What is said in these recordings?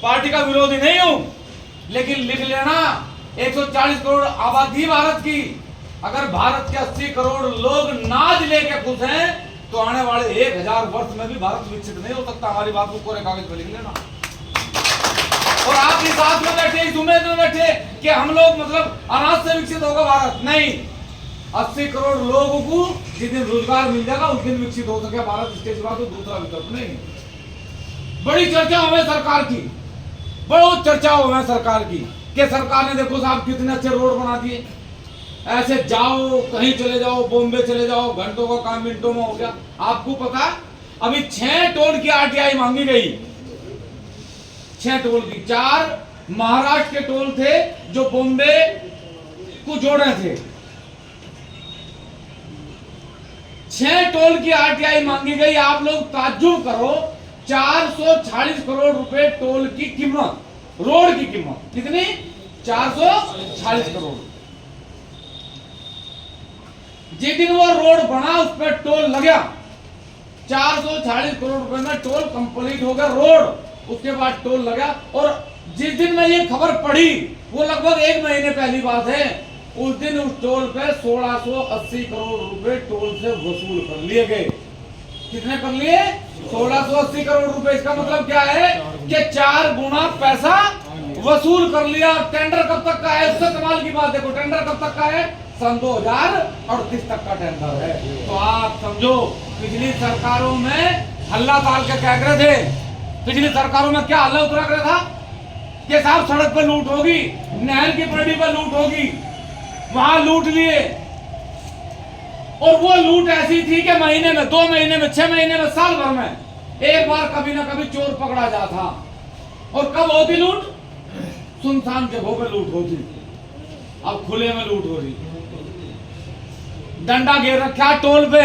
Party का विरोधी नहीं हूं, लेकिन लिख लेना 140 करोड़ आबादी भारत की, अगर भारत के 80 करोड़ लोग नाज लेके खुश हैं तो आने वाले 1000 वर्ष में भी भारत विकसित नहीं हो सकता। हमारी बात को कोरे कागज पर लिख लेना। और आप इस साथ में बैठे, इस उम्मीद में बैठे कि हम लोग मतलब अनाज से विकसित होगा भारत, नहीं। 80 करोड़ लोगों को जिस दिन रोजगार मिल जाएगा उस दिन विकसित हो सके भारत, इसके सिवा तो दूसरा विकल्प नहीं। बड़ी चर्चा हुई सरकार की, बहुत चर्चा हुई सरकार की कि सरकार ने देखो साहब कितने अच्छे रोड बना दिए, ऐसे जाओ कहीं चले जाओ, बॉम्बे चले जाओ, घंटों का काम मिनटों में हो गया। आपको पता अभी 6 टोल की आरटीआई मांगी गई, 6 टोल की। 4 महाराष्ट्र के टोल थे जो बॉम्बे को जोड़े थे, 6 टोल की आरटीआई मांगी गई। आप लोग ताज्जुब करो, 440 करोड़ रुपए टोल की कीमत, रोड की कीमत कितनी? 440 करोड़। जिस दिन वो रोड बना उस पर टोल लगा, 440 करोड़ रुपए में टोल कंप्लीट हो गया रोड, उसके बाद टोल लगा। और जिस दिन मैं ये खबर पढ़ी वो लगभग 1 महीने पहली बात है, उस दिन उस टोल पे 1680 करोड़ रुपए टोल से वसूल कर लिए गए। कितने कर लिए? 1680 करोड़ रुपए। इसका मतलब क्या है कि 4 गुना पैसा वसूल कर लिया। टेंडर कब तक का है? उससे कमाल की बात देखो, टेंडर कब तक का है? सन 2038 तक का टेंडर है। तो आप समझो पिछली सरकारों में हल्ला ताल के कह रहे थे, पिछली सरकारों में क्या हल्ला उतरा कर था कि साहब सड़क पर लूट होगी, नहर की पटड़ी पर लूट होगी, वहां लूट लिए। और वो लूट ऐसी थी कि महीने में, 2 महीने में, 6 महीने में, साल भर में एक बार कभी ना कभी चोर पकड़ा जाता। और कब होती लूट? सुनसान जगहों पे लूट होती, अब खुले में लूट हो रही। डंडा घेर रखा टोल पे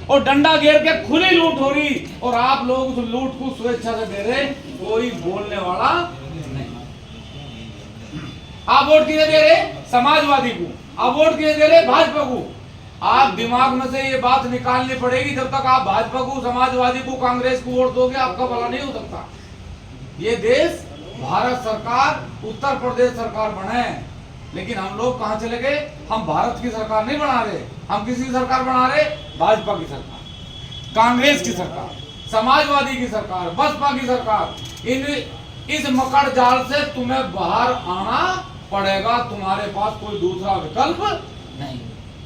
और डंडा घेर के खुली लूट हो रही, और आप लोग उस लूट को स्वेच्छा से दे रहे, कोई बोलने वाला नहीं। आप वोट किसे दे रहे? समाजवादी को। आप वोट किसे दे रहे? भाजपा को। आप दिमाग में से ये बात निकालनी पड़ेगी, जब तक आप भाजपा को, समाजवादी को, कांग्रेस को वोट दोगे आपका भला नहीं हो सकता। ये देश भारत सरकार, उत्तर प्रदेश सरकार बने, लेकिन हम लोग कहां चले गए? हम भारत की सरकार नहीं बना रहे, हम किसी की सरकार बना रहे? भाजपा की सरकार, कांग्रेस की सरकार, समाजवादी की सरकार, बसपा की सरकार। इस मकड़ जाल से तुम्हें बाहर आना पड़ेगा, तुम्हारे पास कोई दूसरा विकल्प नहीं।